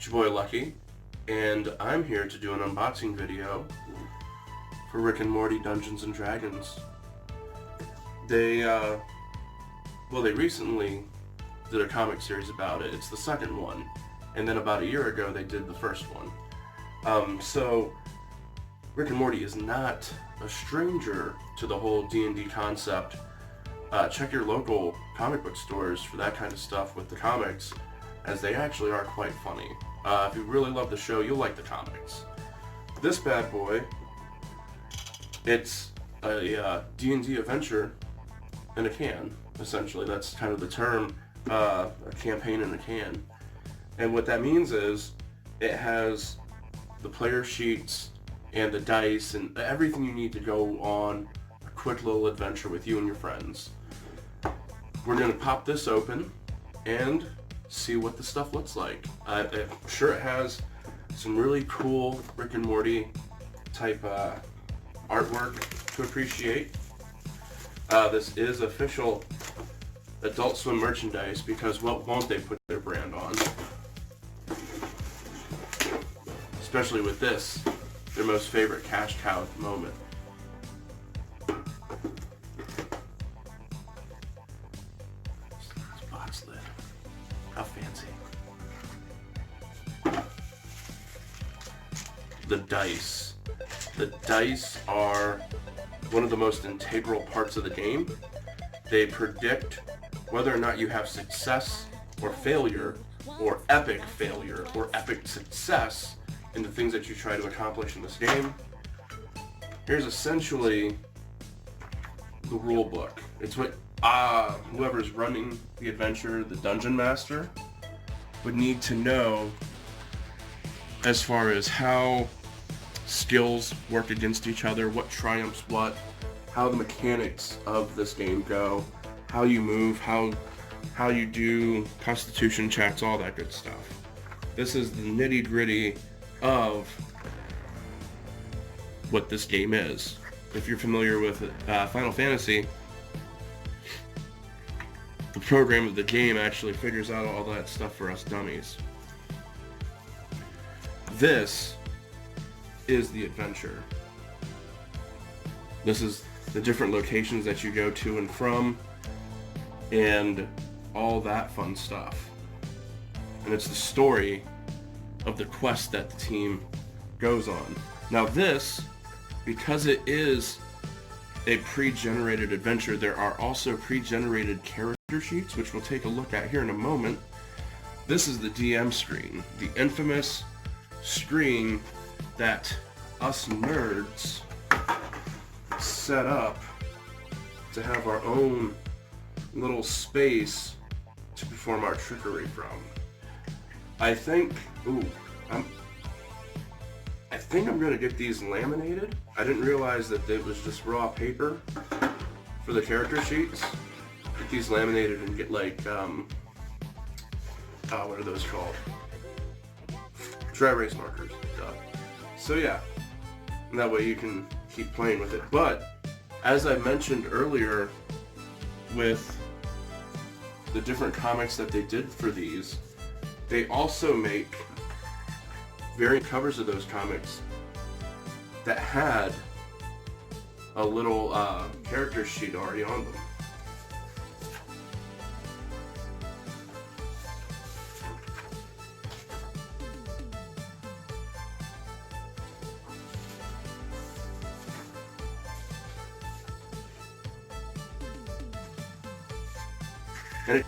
It's your boy Lucky, and I'm here to do an unboxing video for Rick and Morty Dungeons and Dragons. They recently did a comic series about it. It's the second one, and then about a year ago they did the first one. So Rick and Morty is not a stranger to the whole D&D concept. Check your local comic book stores for that kind of stuff with the comics, as they actually are quite funny. If you really love the show, you'll like the comics. This bad boy, it's a D&D adventure in a can, essentially. That's kind of the term, a campaign in a can. And what that means is it has the player sheets and the dice and everything you need to go on a quick little adventure with you and your friends. We're going to pop this open and see what the stuff looks like. I'm sure it has some really cool Rick and Morty type artwork to appreciate. This is official Adult Swim merchandise, because what won't they put their brand on? Especially with this, their most favorite cash cow at the moment. This box lid. How fancy. The dice. The dice are one of the most integral parts of the game. They predict whether or not you have success or failure, or epic failure or epic success in the things that you try to accomplish in this game. Here's essentially the rule book. It's what whoever's running the adventure, the dungeon master, would need to know as far as how skills work against each other, what triumphs what, how the mechanics of this game go, how you move, how you do constitution checks, all that good stuff. This is the nitty-gritty of what this game is. If you're familiar with Final Fantasy, the program of the game actually figures out all that stuff for us dummies. This is the adventure. This is the different locations that you go to and from, and all that fun stuff. And it's the story of the quest that the team goes on. Now this, because it is a pre-generated adventure, there are also pre-generated character sheets, which we'll take a look at here in a moment. This is the DM screen, the infamous screen that us nerds set up to have our own little space to perform our trickery from. I think I'm gonna get these laminated. I didn't realize that it was just raw paper for the character sheets. Get these laminated and get like, what are those called? Dry erase markers. Duh. So yeah, and that way you can keep playing with it. But as I mentioned earlier, with the different comics that they did for these, they also make variant covers of those comics that had a little character sheet already on them. And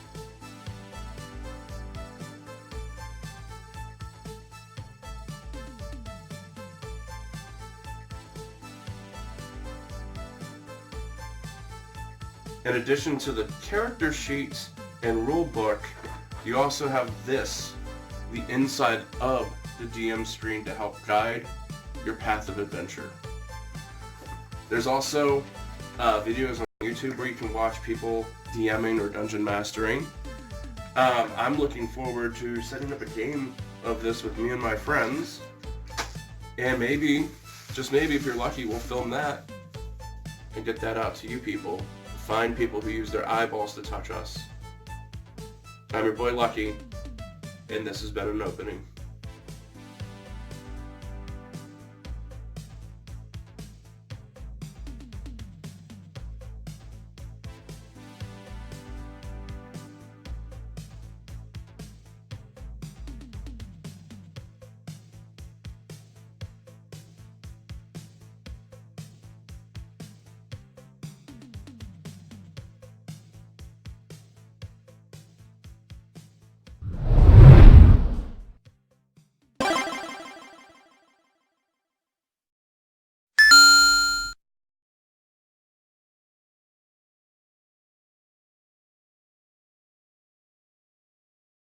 in addition to the character sheets and rule book, you also have this, the inside of the DM screen, to help guide your path of adventure. There's also videos on YouTube where you can watch people DMing or dungeon mastering. I'm looking forward to setting up a game of this with me and my friends, and maybe, just maybe if you're lucky, we'll film that and get that out to you people. Find people who use their eyeballs to touch us. I'm your boy Lucky, and this has been an opening.